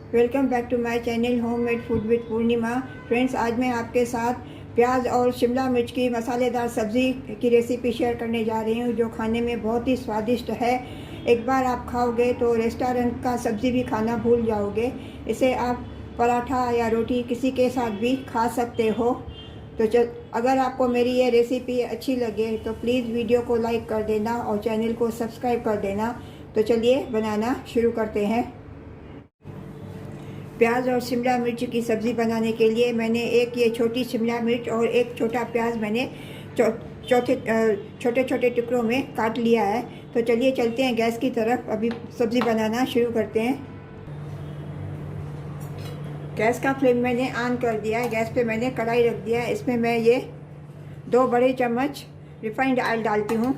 Welcome back to my channel homemade food with Purnima. Friends, आज मैं आपके साथ प्याज और शिमला मिर्च की मसालेदार सब्ज़ी की रेसिपी शेयर करने जा रही हूँ, जो खाने में बहुत ही स्वादिष्ट है। एक बार आप खाओगे तो रेस्टोरेंट का सब्ज़ी भी खाना भूल जाओगे। इसे आप पराठा या रोटी किसी के साथ भी खा सकते हो। तो अगर आपको मेरी ये रेसिपी अच्छी लगे तो प्लीज़ वीडियो को लाइक कर देना और चैनल को सब्सक्राइब कर देना। तो चलिए बनाना शुरू करते हैं। प्याज और शिमला मिर्च की सब्ज़ी बनाने के लिए मैंने एक ये छोटी शिमला मिर्च और एक छोटा प्याज मैंने छोटे छोटे टुकड़ों में काट लिया है। तो चलिए चलते हैं गैस की तरफ, अभी सब्ज़ी बनाना शुरू करते हैं। गैस का फ्लेम मैंने ऑन कर दिया है। गैस पे मैंने कढ़ाई रख दिया है। इसमें मैं ये 2 बड़े चम्मच रिफाइंड ऑयल डालती हूँ।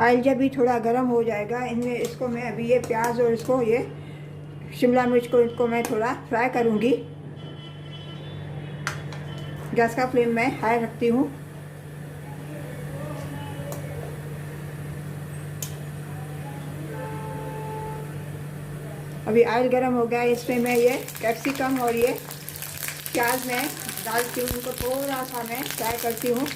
ऑयल जब भी थोड़ा गर्म हो जाएगा, इनमें इसको मैं अभी ये प्याज और इसको ये शिमला मिर्च को इसको मैं थोड़ा फ्राई करूँगी। गैस का फ्लेम मैं हाई रखती हूँ। अभी ऑयल गर्म हो गया, इसमें मैं ये कैप्सिकम और ये प्याज मैं डालती हूँ। उनको थोड़ा सा मैं फ्राई करती हूँ।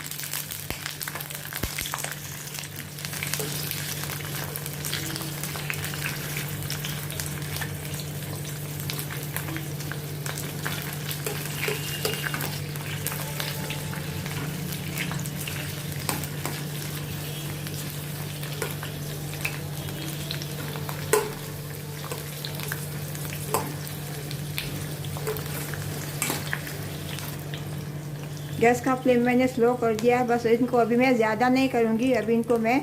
गैस का फ्लेम मैंने स्लो कर दिया है। बस इनको अभी मैं ज़्यादा नहीं करूँगी। अभी इनको मैं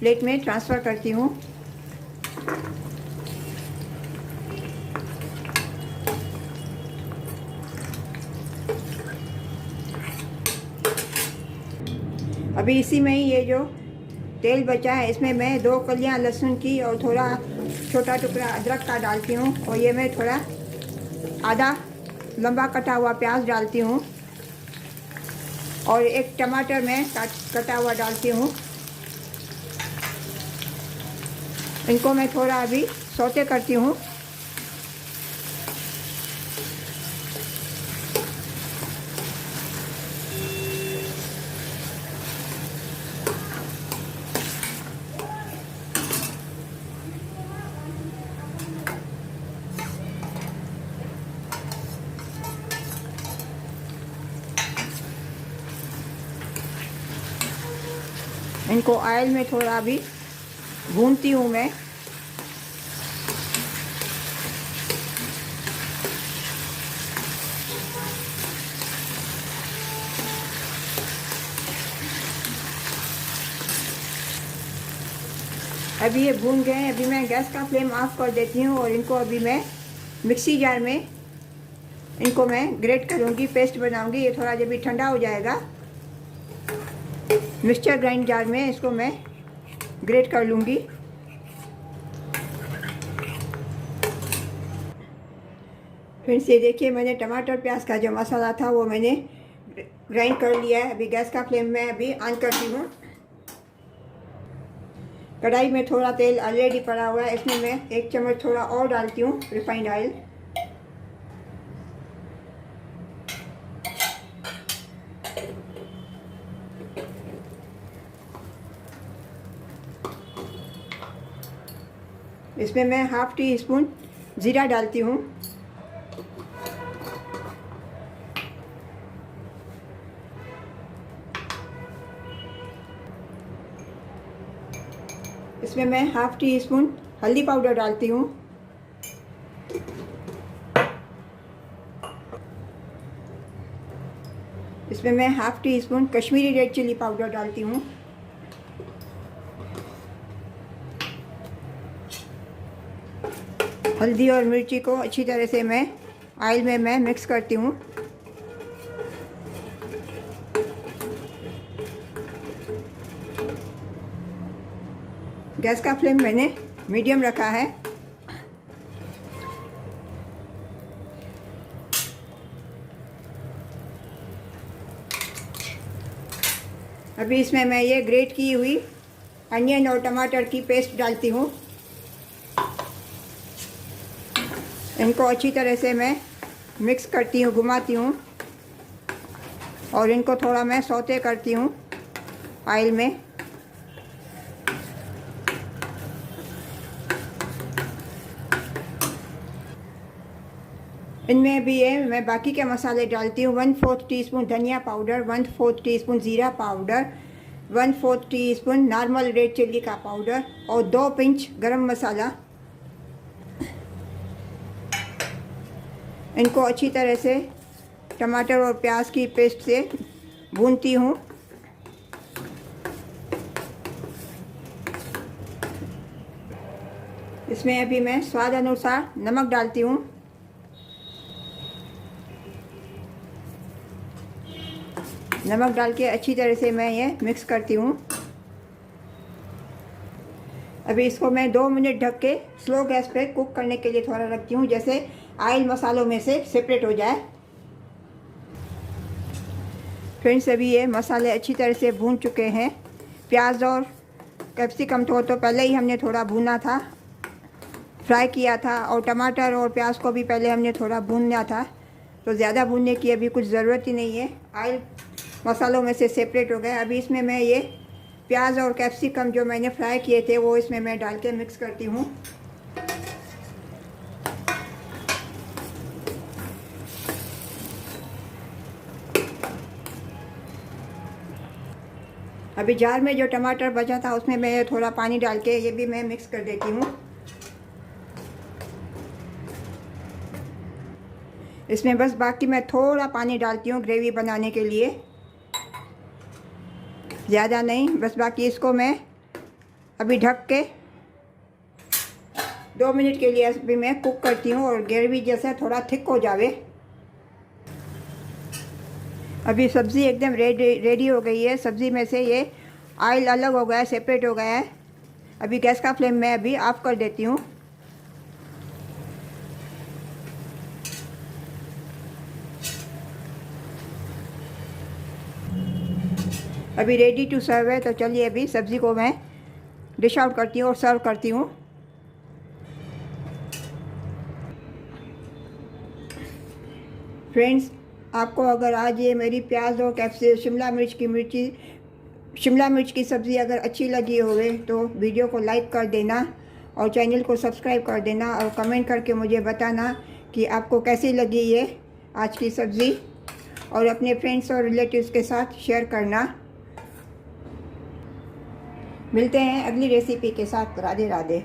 प्लेट में ट्रांसफ़र करती हूँ। अभी इसी में ही ये जो तेल बचा है, इसमें मैं 2 कलियाँ लहसुन की और थोड़ा छोटा टुकड़ा अदरक का डालती हूँ। और ये मैं थोड़ा आधा लंबा कटा हुआ प्याज डालती हूँ और एक टमाटर मैं कटा हुआ डालती हूँ। इनको मैं थोड़ा अभी सौते करती हूँ। इनको ऑयल में थोड़ा अभी भूनती हूँ मैं। अभी ये भून गए हैं। अभी मैं गैस का फ्लेम ऑफ कर देती हूँ और इनको अभी मैं मिक्सी जार में इनको मैं ग्रेट करूँगी, पेस्ट बनाऊँगी। ये थोड़ा जब भी ठंडा हो जाएगा, मिक्सचर ग्राइंड जार में इसको मैं ग्रेट कर लूँगी। फ्रेंड्स, ये देखिए, मैंने टमाटर प्याज का जो मसाला था वो मैंने ग्राइंड कर लिया है। अभी गैस का फ्लेम मैं अभी ऑन करती हूँ। कढ़ाई में थोड़ा तेल ऑलरेडी पड़ा हुआ है। इसमें मैं 1 चम्मच थोड़ा और डालती हूँ रिफाइंड ऑयल। इसमें मैं ½ टी स्पून जीरा डालती हूँ। इसमें मैं ½ टी स्पून हल्दी पाउडर डालती हूँ। इसमें मैं ½ teaspoon Kashmiri red chilli powder डालती हूँ। हल्दी और मिर्ची को अच्छी तरह से मैं ऑयल में मैं मिक्स करती हूँ। गैस का फ्लेम मैंने मीडियम रखा है। अभी इसमें मैं ये ग्रेट की हुई अनियन और टमाटर की पेस्ट डालती हूँ। इनको अच्छी तरह से मैं मिक्स करती हूँ, घुमाती हूँ और इनको थोड़ा मैं सौते करती हूँ ऑयल में। इनमें भी है मैं बाकी के मसाले डालती हूँ। 1/4 टीस्पून धनिया पाउडर, 1/4 टीस्पून ज़ीरा powder, 1/4 teaspoon normal red chilli का पाउडर और 2 पिंच गरम मसाला। इनको अच्छी तरह से टमाटर और प्याज की पेस्ट से भूनती हूँ। इसमें अभी मैं स्वाद अनुसार नमक डालती हूँ। नमक डाल के अच्छी तरह से मैं ये मिक्स करती हूँ। अभी इसको मैं 2 मिनट ढक के स्लो गैस पे कुक करने के लिए थोड़ा रखती हूँ, जैसे ऑयल मसालों में से सेपरेट हो जाए। फ्रेंड्स, अभी ये मसाले अच्छी तरह से भून चुके हैं। प्याज और कैप्सिकम तो पहले ही हमने थोड़ा भूना था, फ्राई किया था, और टमाटर और प्याज को भी पहले हमने थोड़ा भूनना था, तो ज़्यादा भूनने की अभी कुछ ज़रूरत ही नहीं है। ऑयल मसालों में से सेपरेट हो गया। अभी इसमें मैं ये प्याज और कैप्सिकम जो मैंने फ्राई किए थे वो इसमें मैं डाल के मिक्स करती हूँ। अभी जार में जो टमाटर बचा था उसमें मैं थोड़ा पानी डाल के ये भी मैं मिक्स कर देती हूँ। इसमें बस बाकी मैं थोड़ा पानी डालती हूँ ग्रेवी बनाने के लिए, ज़्यादा नहीं। बस बाकी इसको मैं अभी ढक के 2 मिनट के लिए अभी मैं कुक करती हूँ और ग्रेवी जैसा थोड़ा थिक हो जावे। अभी सब्ज़ी एकदम रेडी हो गई है। सब्ज़ी में से ये ऑयल अलग हो गया है, सेपरेट हो गया है। अभी गैस का फ्लेम मैं अभी ऑफ कर देती हूँ। अभी रेडी टू सर्व है, तो चलिए अभी सब्ज़ी को मैं डिश आउट करती हूँ और सर्व करती हूँ। फ्रेंड्स, आपको अगर आज ये मेरी प्याज और शिमला मिर्च की सब्ज़ी अगर अच्छी लगी होवे तो वीडियो को लाइक कर देना और चैनल को सब्सक्राइब कर देना और कमेंट करके मुझे बताना कि आपको कैसी लगी ये आज की सब्ज़ी, और अपने फ्रेंड्स और रिलेटिव्स के साथ शेयर करना। मिलते हैं अगली रेसिपी के साथ। राधे राधे।